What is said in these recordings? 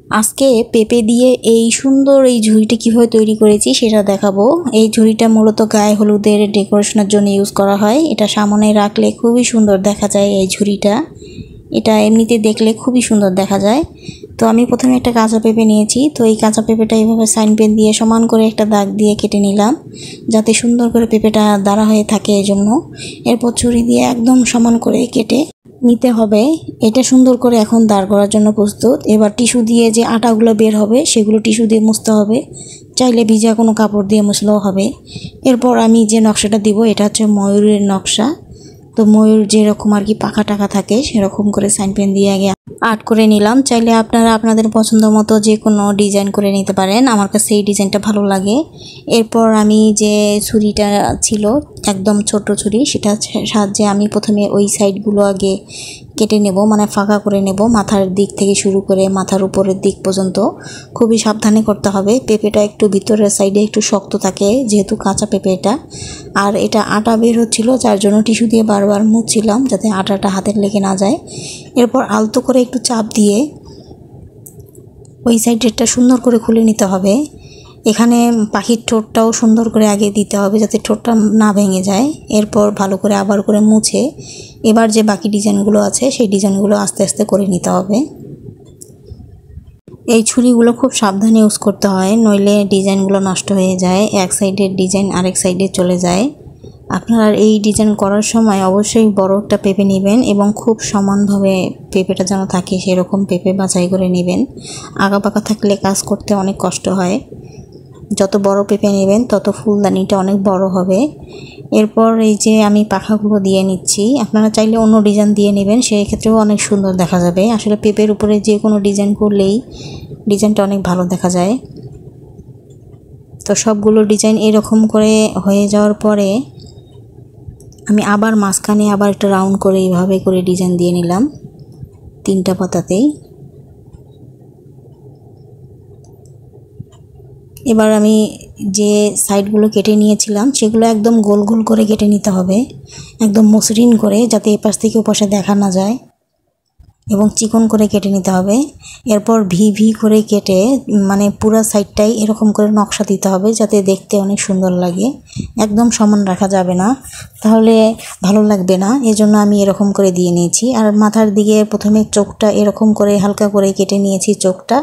আজকে পেঁপে দিয়ে এই সুন্দর এই ঝুড়িটা কীভাবে তৈরি করেছি সেটা দেখাবো। এই ঝুড়িটা মূলত গায়ে হলুদের ডেকোরেশনের জন্য ইউজ করা হয়। এটা সামনে রাখলে খুবই সুন্দর দেখা যায় এই ঝুড়িটা। এটা এমনিতে দেখলে খুবই সুন্দর দেখা যায়। তো আমি প্রথমে একটা কাঁচা পেঁপে নিয়েছি। তো এই কাঁচা পেঁপেটা এইভাবে সাইন পেন দিয়ে সমান করে একটা দাগ দিয়ে কেটে নিলাম, যাতে সুন্দর করে পেঁপেটা দাঁড়া হয়ে থাকে এই জন্য। এরপর ছুরি দিয়ে একদম সমান করে কেটে নিতে হবে। এটা সুন্দর করে এখন দাঁড় করার জন্য প্রস্তুত। এবার টিস্যু দিয়ে যে আটাগুলো বের হবে সেগুলো টিস্যু দিয়ে মুছতে হবে, চাইলে ভিজা কোনো কাপড় দিয়ে মুছলেও হবে। এরপর আমি যে নকশাটা দিব এটা হচ্ছে ময়ূরের নকশা। তো ময়ূর যেরকম আর কি পাখা টাকা থাকে সেরকম করে সাইন পেন দিয়ে আগে আর্ট করে নিলাম। চাইলে আপনারা আপনাদের পছন্দ মতো যে কোনো ডিজাইন করে নিতে পারেন, আমার কাছে এই ডিজাইনটা ভালো লাগে। এরপর আমি যে ছুরিটা ছিল একদম ছোট ছুরি, সেটা সাহায্যে আমি প্রথমে ওই সাইডগুলো আগে কেটে নেব, মানে ফাঁকা করে নেব। মাথার দিক থেকে শুরু করে মাথার উপরের দিক পর্যন্ত খুবই সাবধানে করতে হবে। পেঁপেটা একটু ভিতরের সাইডে একটু শক্ত থাকে যেহেতু কাঁচা পেঁপে এটা, আর এটা আটা বের হচ্ছিলো যার জন্য টিস্যু দিয়ে বারবার মুছছিলাম যাতে আটাটা হাতের লেগে না যায়। এরপর আলতো করে একটু চাপ দিয়ে ওই সাইডেরটা সুন্দর করে খুলে নিতে হবে। এখানে পাখির ঠোঁটটাও সুন্দর করে আগে দিতে হবে যাতে ঠোঁটটা না ভেঙে যায়। এরপর ভালো করে আবার করে মুছে এবার যে বাকি ডিজাইনগুলো আছে সেই ডিজাইনগুলো আস্তে আস্তে করে নিতে হবে। এই ছুরিগুলো খুব সাবধানে ইউজ করতে হয়, নইলে ডিজাইনগুলো নষ্ট হয়ে যায়, এক সাইডের ডিজাইন আরেক সাইডে চলে যায়। আপনারা এই ডিজাইন করার সময় অবশ্যই বড় একটা পেঁপে নেবেন এবং খুব সমানভাবে পেঁপেটা যেন থাকে সেরকম পেঁপে বাছাই করে নেবেন। আঁকাবাঁকা থাকলে কাজ করতে অনেক কষ্ট হয়। যত বড় পেঁপে নেবেন তত ফুলদানিটা অনেক বড় হবে। এরপর এই যে আমি পাখাগুলো দিয়ে নিচ্ছি, আপনারা চাইলে অন্য ডিজাইন দিয়ে নেবেন, সেই ক্ষেত্রেও অনেক সুন্দর দেখা যাবে। আসলে পেঁপের উপরে যে কোনো ডিজাইন করলেই ডিজাইনটা অনেক ভালো দেখা যায়। তো সবগুলো ডিজাইন এরকম করে হয়ে যাওয়ার পরে আমি আবার মাঝখানে আবার একটা রাউন্ড করে এইভাবে করে ডিজাইন দিয়ে নিলাম তিনটা পাতাতেই। এবার আমি যে সাইডগুলো কেটে নিয়েছিলাম সেগুলো একদম গোল গোল করে কেটে নিতে হবে, একদম মসৃণ করে, যাতে এপাশ থেকে ওপাশে দেখা না যায়, এবং চিকন করে কেটে নিতে হবে। এরপর ভি ভি করে কেটে মানে পুরো সাইডটাই এরকম করে নকশা দিতে হবে যাতে দেখতে অনেক সুন্দর লাগে। একদম সমান রাখা যাবে না, তাহলে ভালো লাগবে না, এজন্য আমি এরকম করে দিয়ে নিয়েছি। আর মাথার দিকে প্রথমে চোখটা এরকম করে হালকা করে কেটে নিয়েছি চোখটা,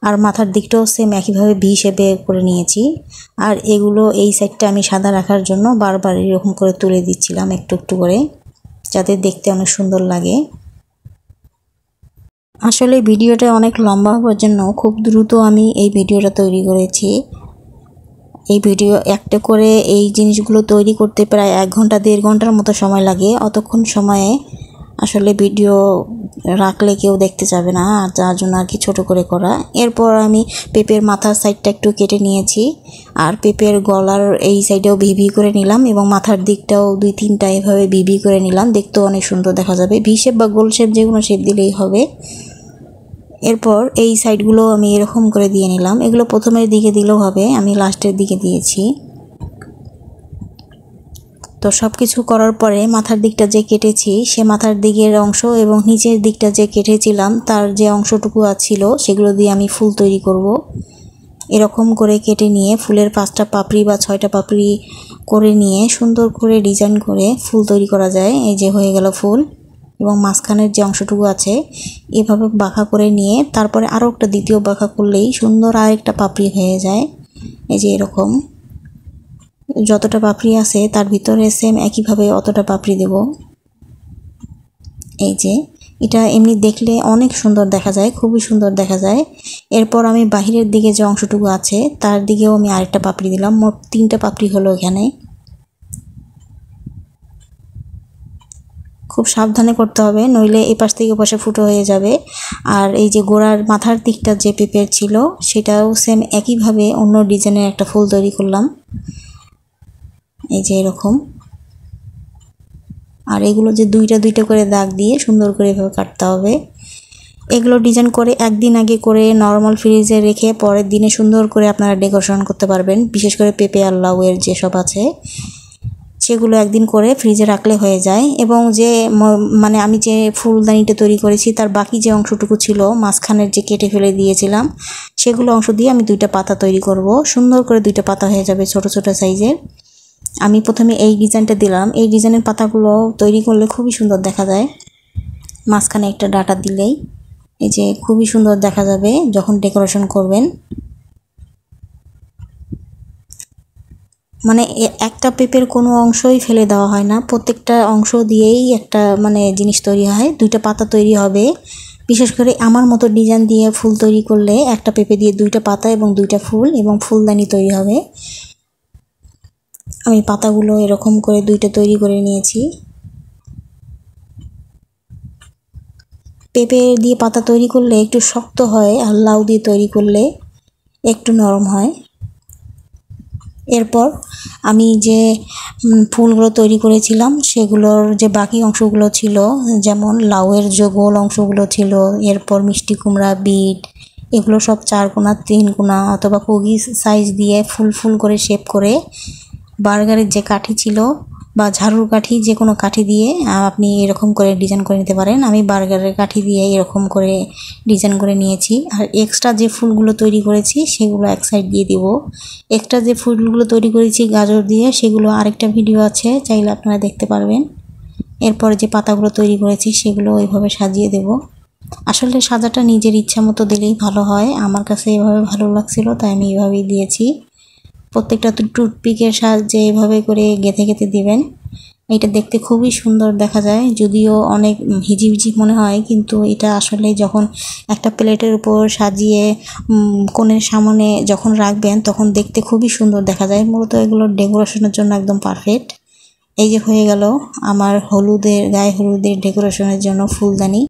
আর মাথার দিকটাও সেম একইভাবে ভি শেপে করে নিয়েছি। আর এগুলো এই সাইডটা আমি সাদা রাখার জন্য বারবার এরকম করে তুলে দিচ্ছিলাম একটু একটু করে, যাতে দেখতে অনেক সুন্দর লাগে। আসলে ভিডিওটা অনেক লম্বা হওয়ার জন্য খুব দ্রুত আমি এই ভিডিওটা তৈরি করেছি। এই ভিডিও একটা করে এই জিনিসগুলো তৈরি করতে প্রায় 1 ঘন্টা 1.5 ঘন্টার মতো সময় লাগে। অতক্ষণ সময়ে আসলে ভিডিও রাখলে কেউ দেখতে যাবে না, আর যার জন্য আর কি ছোটো করে করা। এরপর আমি পেঁপের মাথার সাইডটা একটু কেটে নিয়েছি, আর পেঁপের গলার এই সাইডেও ভিভি করে নিলাম, এবং মাথার দিকটাও 2-3টা এভাবে ভিভি করে নিলাম, দেখতেও অনেক সুন্দর দেখা যাবে। ভি শেপ বা গোল শেপ যে কোনো শেপ দিলেই হবে। এরপর এই সাইডগুলো আমি এরকম করে দিয়ে নিলাম, এগুলো প্রথমের দিকে দিলেও হবে, আমি লাস্টের দিকে দিয়েছি। তো সব কিছু করার পরে মাথার দিকটা যে কেটেছি সে মাথার দিকের অংশ এবং নিচের দিকটা যে কেটেছিলাম তার যে অংশটুকু ছিল সেগুলো দিয়ে আমি ফুল তৈরি করব। এরকম করে কেটে নিয়ে ফুলের 5টা পাপড়ি বা 6টা পাপড়ি করে নিয়ে সুন্দর করে ডিজাইন করে ফুল তৈরি করা যায়। এই যে হয়ে গেল ফুল, এবং মাঝখানের যে অংশটুকু আছে এভাবে বাঁকা করে নিয়ে তারপরে আরও একটা দ্বিতীয় বাঁকা করলেই সুন্দর আরেকটা পাপড়ি হয়ে যায়। এই যে এরকম যতটা পাপড়ি আছে তার ভিতরে সেম একইভাবে অতটা পাপড়ি দেব। এই যে এটা এমনি দেখলে অনেক সুন্দর দেখা যায়, খুবই সুন্দর দেখা যায়। এরপর আমি বাহিরের দিকে যে অংশটুকু আছে তার দিকেও আমি আরেকটা পাপড়ি দিলাম, মোট 3টা পাপড়ি হলো এখানে। খুব সাবধানে করতে হবে, নইলে এপাশ থেকে ওপাশে ফুটো হয়ে যাবে। আর এই যে গোড়ার মাথার দিকটা যে পেঁপের ছিল সেটাও সেম একইভাবে অন্য ডিজাইনের একটা ফুল তৈরি করলাম, এই যে এরকম। আর এগুলো যে 2টা করে দাগ দিয়ে সুন্দর করে এভাবে কাটতে হবে। এগুলো ডিজাইন করে একদিন আগে করে নর্মাল ফ্রিজে রেখে পরের দিনে সুন্দর করে আপনারা ডেকোরেশন করতে পারবেন। বিশেষ করে পেঁপে আর লাউয়ের যেসব আছে সেগুলো একদিন করে ফ্রিজে রাখলে হয়ে যায়। এবং যে মানে আমি যে ফুলদানিটা তৈরি করেছি তার বাকি যে অংশটুকু ছিল মাঝখানের যে কেটে ফেলে দিয়েছিলাম সেগুলো অংশ দিয়ে আমি 2টা পাতা তৈরি করব। সুন্দর করে 2টা পাতা হয়ে যাবে ছোট ছোট সাইজের। আমি প্রথমে এই ডিজাইনটা দিলাম। এই ডিজাইনের পাতাগুলো তৈরি করলে খুবই সুন্দর দেখা যায়। মাঝখানে একটা ডাটা দিলেই এই যে খুবই সুন্দর দেখা যাবে যখন ডেকোরেশন করবেন। মানে একটা পেপের কোনো অংশই ফেলে দেওয়া হয় না, প্রত্যেকটা অংশ দিয়েই একটা মানে জিনিস তৈরি হয়। 2টা পাতা তৈরি হবে। বিশেষ করে আমার মতো ডিজাইন দিয়ে ফুল তৈরি করলে একটা পেপে দিয়ে 2টা পাতা এবং 2টা ফুল এবং ফুলদানি তৈরি হবে। আমি পাতাগুলো এরকম করে 2টা তৈরি করে নিয়েছি। পেঁপে দিয়ে পাতা তৈরি করলে একটু শক্ত হয়, আর লাউ দিয়ে তৈরি করলে একটু নরম হয়। এরপর আমি যে ফুলগুলো তৈরি করেছিলাম সেগুলোর যে বাকি অংশগুলো ছিল, যেমন লাউয়ের যে গোল অংশগুলো ছিল, এরপর মিষ্টি কুমড়া, বিট, এগুলো সব 4 কোণা 3 কোণা অথবা কুকি সাইজ দিয়ে ফুল ফুল করে শেপ করে বার্গারের যে কাঠি ছিল বা ঝাড়ুর কাঠি, যে কোনো কাঠি দিয়ে আপনি এরকম করে ডিজাইন করে নিতে পারেন। আমি বার্গারের কাঠি দিয়ে এরকম করে ডিজাইন করে নিয়েছি। আর এক্সট্রা যে ফুলগুলো তৈরি করেছি সেগুলো এক সাইড দিয়ে দিব। এক্সট্রা যে ফুলগুলো তৈরি করেছি গাজর দিয়ে, সেগুলো আরেকটা ভিডিও আছে, চাইলে আপনারা দেখতে পারবেন। এরপরে যে পাতাগুলো তৈরি করেছি সেগুলো ওইভাবে সাজিয়ে দেব। আসলে সাজাটা নিজের ইচ্ছা মতো দিলেই ভালো হয়। আমার কাছে এভাবে ভালো লাগছিল তাই আমি এভাবেই দিয়েছি। প্রত্যেকটা টুথপিকের সাহায্যে এভাবে করে গেঁথে গেঁথে দিবেন। এটা দেখতে খুবই সুন্দর দেখা যায়, যদিও অনেক হিজিবিজি মনে হয়, কিন্তু এটা আসলে যখন একটা প্লেটের উপর সাজিয়ে কোণের সামনে যখন রাখবেন তখন দেখতে খুবই সুন্দর দেখা যায়। মূলত এগুলো ডেকোরেশনের জন্য একদম পারফেক্ট। এই যে হয়ে গেল আমার গায়ে হলুদের ডেকোরেশনের জন্য ফুলদানি।